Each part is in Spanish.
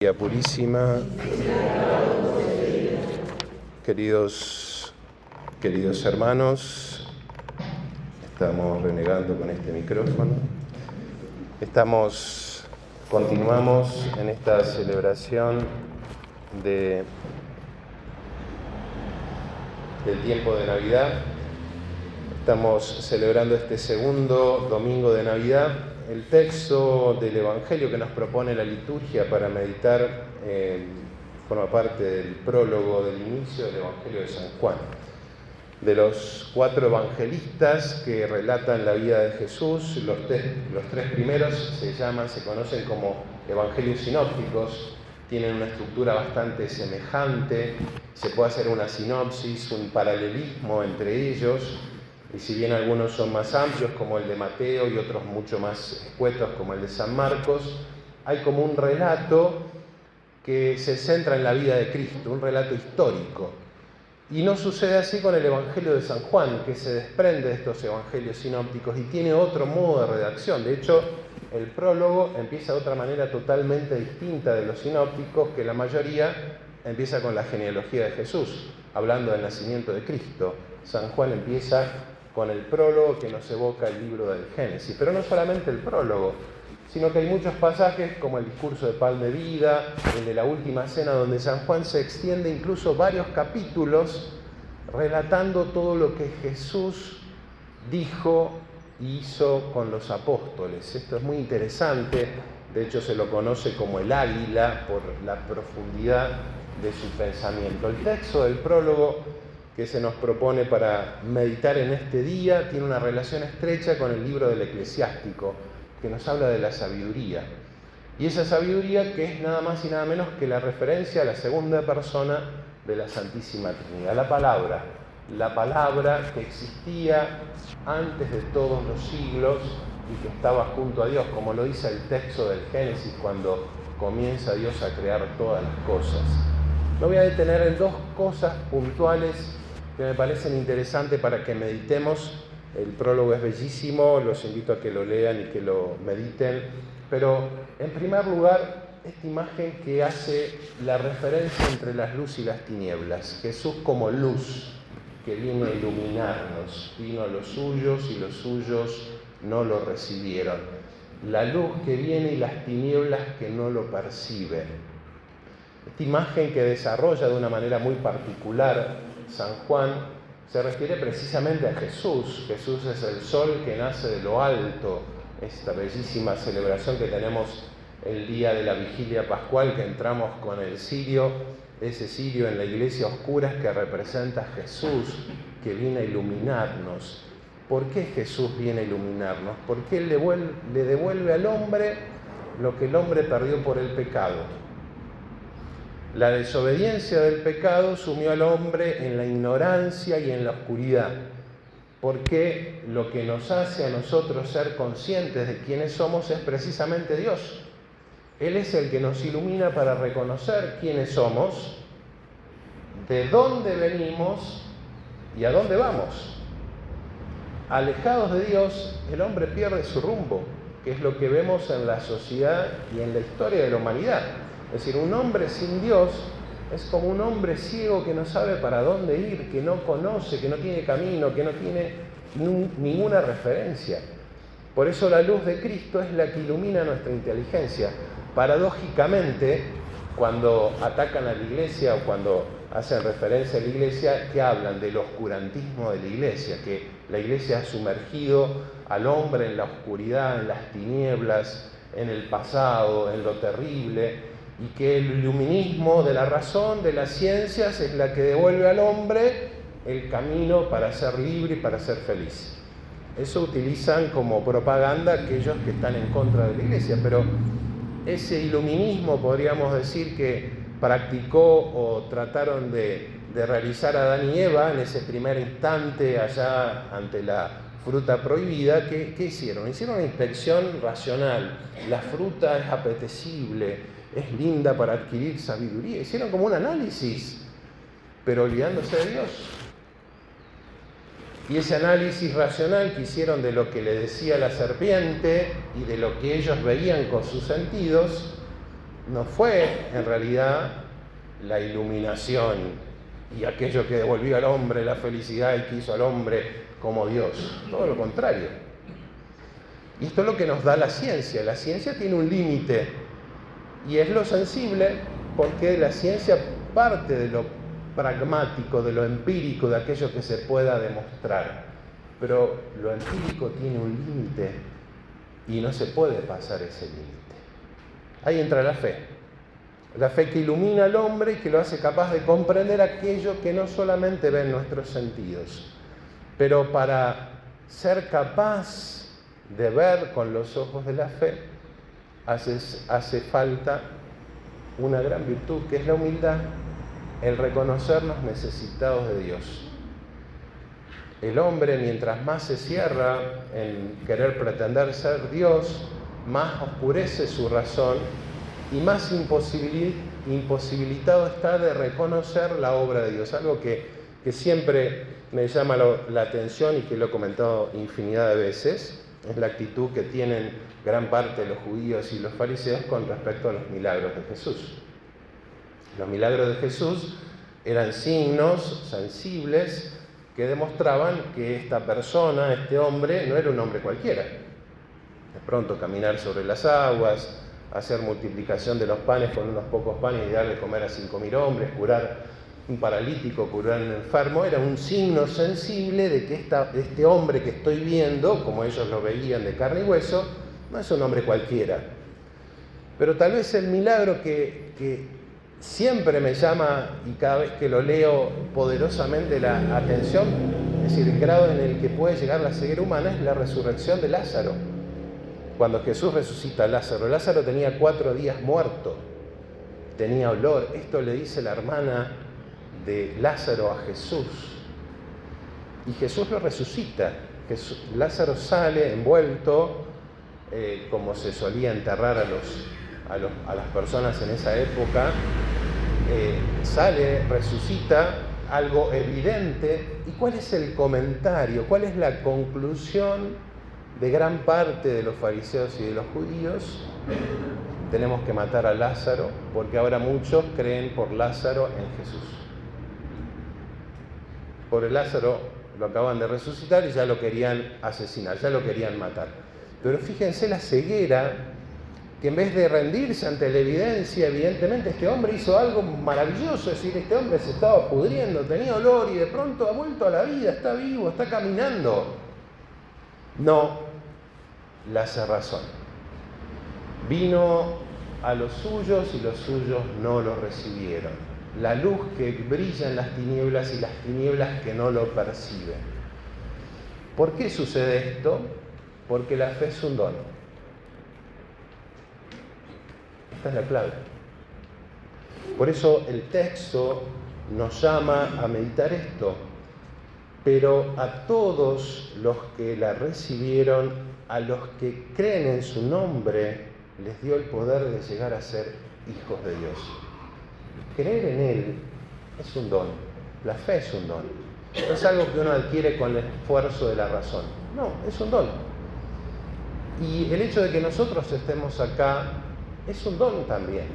María Purísima, queridos hermanos, estamos renegando con este micrófono. Continuamos en esta celebración del tiempo de Navidad. Estamos celebrando este segundo domingo de Navidad. El texto del Evangelio que nos propone la liturgia para meditar forma parte del prólogo del inicio del Evangelio de San Juan. De los 4 evangelistas que relatan la vida de Jesús, los tres primeros se conocen como evangelios sinópticos, tienen una estructura bastante semejante, se puede hacer una sinopsis, un paralelismo entre ellos. Y si bien algunos son más amplios, como el de Mateo, y otros mucho más escuetos, como el de San Marcos, hay como un relato que se centra en la vida de Cristo, un relato histórico. Y no sucede así con el Evangelio de San Juan, que se desprende de estos evangelios sinópticos y tiene otro modo de redacción. De hecho, el prólogo empieza de otra manera totalmente distinta de los sinópticos, que la mayoría empieza con la genealogía de Jesús, hablando del nacimiento de Cristo. San Juan empieza con el prólogo que nos evoca el libro del Génesis. Pero no solamente el prólogo, sino que hay muchos pasajes como el discurso de pan de vida, el de la última cena, donde San Juan se extiende incluso varios capítulos relatando todo lo que Jesús dijo y hizo con los apóstoles. Esto es muy interesante, de hecho se lo conoce como el águila por la profundidad de su pensamiento. El texto del prólogo que se nos propone para meditar en este día tiene una relación estrecha con el libro del Eclesiástico, que nos habla de la sabiduría. Y esa sabiduría que es nada más y nada menos que la referencia a la segunda persona de la Santísima Trinidad, la palabra que existía antes de todos los siglos y que estaba junto a Dios, como lo dice el texto del Génesis cuando comienza Dios a crear todas las cosas. Me voy a detener en 2 cosas puntuales que me parecen interesantes para que meditemos. El prólogo es bellísimo, los invito a que lo lean y que lo mediten. Pero, en primer lugar, esta imagen que hace la referencia entre las luz y las tinieblas. Jesús como luz que vino a iluminarnos. Vino a los suyos y los suyos no lo recibieron. La luz que viene y las tinieblas que no lo perciben. Esta imagen que desarrolla de una manera muy particular San Juan se refiere precisamente a Jesús. Jesús es el sol que nace de lo alto. Esta bellísima celebración que tenemos el día de la vigilia pascual, que entramos con el cirio, ese cirio en la iglesia oscura que representa a Jesús, que viene a iluminarnos. ¿Por qué Jesús viene a iluminarnos? Porque Él le devuelve al hombre lo que el hombre perdió por el pecado. La desobediencia del pecado sumió al hombre en la ignorancia y en la oscuridad, porque lo que nos hace a nosotros ser conscientes de quiénes somos es precisamente Dios. Él es el que nos ilumina para reconocer quiénes somos, de dónde venimos y a dónde vamos. Alejados de Dios, el hombre pierde su rumbo, que es lo que vemos en la sociedad y en la historia de la humanidad. Es decir, un hombre sin Dios es como un hombre ciego que no sabe para dónde ir, que no conoce, que no tiene camino, que no tiene ninguna referencia. Por eso la luz de Cristo es la que ilumina nuestra inteligencia. Paradójicamente, cuando atacan a la iglesia o cuando hacen referencia a la iglesia, que hablan del oscurantismo de la iglesia, que la iglesia ha sumergido al hombre en la oscuridad, en las tinieblas, en el pasado, en lo terrible, y que el iluminismo de la razón, de las ciencias, es la que devuelve al hombre el camino para ser libre y para ser feliz. Eso utilizan como propaganda aquellos que están en contra de la iglesia, pero ese iluminismo, podríamos decir, que practicó o trataron de realizar Adán y Eva en ese primer instante allá ante la fruta prohibida, ¿qué hicieron? Hicieron una inspección racional. La fruta es apetecible, es linda para adquirir sabiduría. Hicieron como un análisis, pero olvidándose de Dios. Y ese análisis racional que hicieron de lo que le decía la serpiente y de lo que ellos veían con sus sentidos, no fue en realidad la iluminación y aquello que devolvió al hombre la felicidad y que hizo al hombre como Dios. Todo lo contrario. Y esto es lo que nos da la ciencia. La ciencia tiene un límite y es lo sensible, porque la ciencia parte de lo pragmático, de lo empírico, de aquello que se pueda demostrar. Pero lo empírico tiene un límite y no se puede pasar ese límite. Ahí entra la fe. La fe que ilumina al hombre y que lo hace capaz de comprender aquello que no solamente ve en nuestros sentidos. Pero para ser capaz de ver con los ojos de la fe, hace falta una gran virtud, que es la humildad, el reconocernos necesitados de Dios. El hombre, mientras más se cierra en querer pretender ser Dios, más oscurece su razón y más imposibilitado está de reconocer la obra de Dios. Algo que siempre me llama la atención y que lo he comentado infinidad de veces, es la actitud que tienen gran parte de los judíos y los fariseos con respecto a los milagros de Jesús. Los milagros de Jesús eran signos sensibles que demostraban que esta persona, este hombre, no era un hombre cualquiera. De pronto caminar sobre las aguas, hacer multiplicación de los panes con unos pocos panes y darle de comer a 5.000 hombres, curar un paralítico, curar a un enfermo, era un signo sensible de que este hombre que estoy viendo, como ellos lo veían de carne y hueso, no es un hombre cualquiera. Pero tal vez el milagro que siempre me llama, y cada vez que lo leo poderosamente la atención, es decir, el grado en el que puede llegar la ceguera humana, es la resurrección de Lázaro. Cuando Jesús resucita a Lázaro, Lázaro tenía 4 días muerto, tenía olor. Esto le dice la hermana de Lázaro a Jesús. Y Jesús lo resucita. Lázaro sale envuelto, como se solía enterrar a las personas en esa época, sale, resucita, algo evidente. ¿Y cuál es el comentario? ¿Cuál es la conclusión de gran parte de los fariseos y de los judíos? Tenemos que matar a Lázaro, porque ahora muchos creen por Lázaro en Jesús. Por Lázaro lo acaban de resucitar y ya lo querían asesinar, ya lo querían matar. Pero fíjense la ceguera, que en vez de rendirse ante la evidencia, evidentemente este hombre hizo algo maravilloso, es decir, este hombre se estaba pudriendo, tenía olor y de pronto ha vuelto a la vida, está vivo, está caminando. No, la cerrazón. Vino a los suyos y los suyos no lo recibieron. La luz que brilla en las tinieblas y las tinieblas que no lo perciben. ¿Por qué sucede esto? Porque la fe es un don. Esta es la clave. Por eso el texto nos llama a meditar esto. Pero a todos los que la recibieron, a los que creen en su nombre, les dio el poder de llegar a ser hijos de Dios. Creer en Él es un don. La fe es un don. No es algo que uno adquiere con el esfuerzo de la razón. No, es un don. Y el hecho de que nosotros estemos acá es un don también.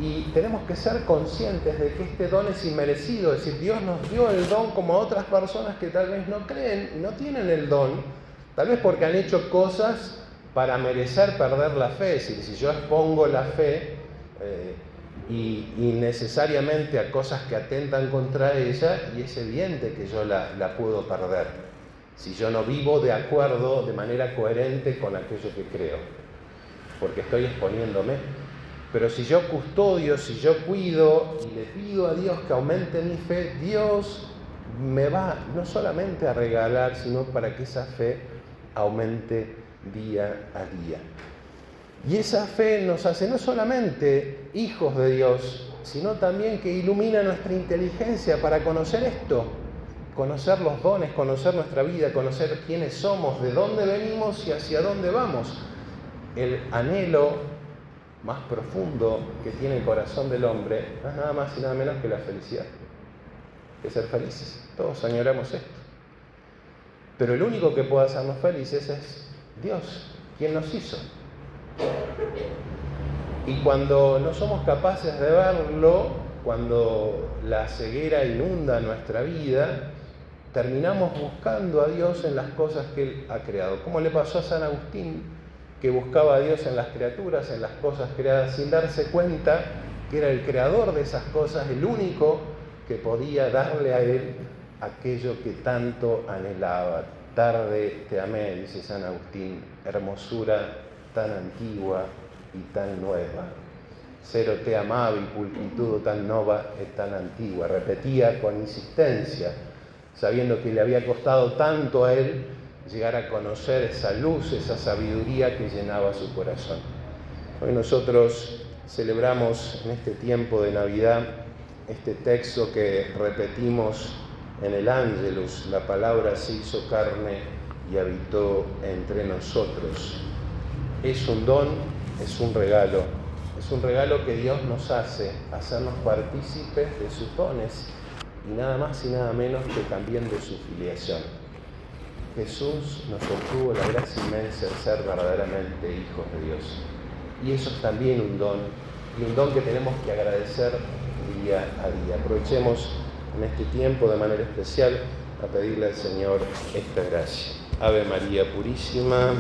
Y tenemos que ser conscientes de que este don es inmerecido. Es decir, Dios nos dio el don como a otras personas que tal vez no creen y no tienen el don, tal vez porque han hecho cosas para merecer perder la fe. Es decir, si yo expongo la fe y necesariamente a cosas que atentan contra ella, y es evidente que yo la puedo perder si yo no vivo de acuerdo, de manera coherente con aquello que creo, porque estoy exponiéndome. Pero si yo custodio, si yo cuido y le pido a Dios que aumente mi fe, Dios me va no solamente a regalar, sino para que esa fe aumente día a día. Y esa fe nos hace no solamente hijos de Dios, sino también que ilumina nuestra inteligencia para conocer esto, conocer los dones, conocer nuestra vida, conocer quiénes somos, de dónde venimos y hacia dónde vamos. El anhelo más profundo que tiene el corazón del hombre no es nada más y nada menos que la felicidad, que ser felices. Todos añoramos esto. Pero el único que puede hacernos felices es Dios, quien nos hizo. Y cuando no somos capaces de verlo, cuando la ceguera inunda nuestra vida, terminamos buscando a Dios en las cosas que Él ha creado. Como le pasó a San Agustín, que buscaba a Dios en las criaturas, en las cosas creadas, sin darse cuenta que era el creador de esas cosas, el único que podía darle a Él aquello que tanto anhelaba. Tarde te amé, dice San Agustín, hermosura tan antigua y tan nueva. Cero te amaba y pulcritudo tan nova y tan antigua. Repetía con insistencia, sabiendo que le había costado tanto a él llegar a conocer esa luz, esa sabiduría que llenaba su corazón. Hoy nosotros celebramos en este tiempo de Navidad este texto que repetimos en el Ángelus: la palabra se hizo carne y habitó entre nosotros. Es un don, es un regalo que Dios nos hace, hacernos partícipes de sus dones y nada más y nada menos que también de su filiación. Jesús nos obtuvo la gracia inmensa de ser verdaderamente hijos de Dios. Y eso es también un don, y un don que tenemos que agradecer día a día. Aprovechemos en este tiempo de manera especial a pedirle al Señor esta gracia. Ave María Purísima.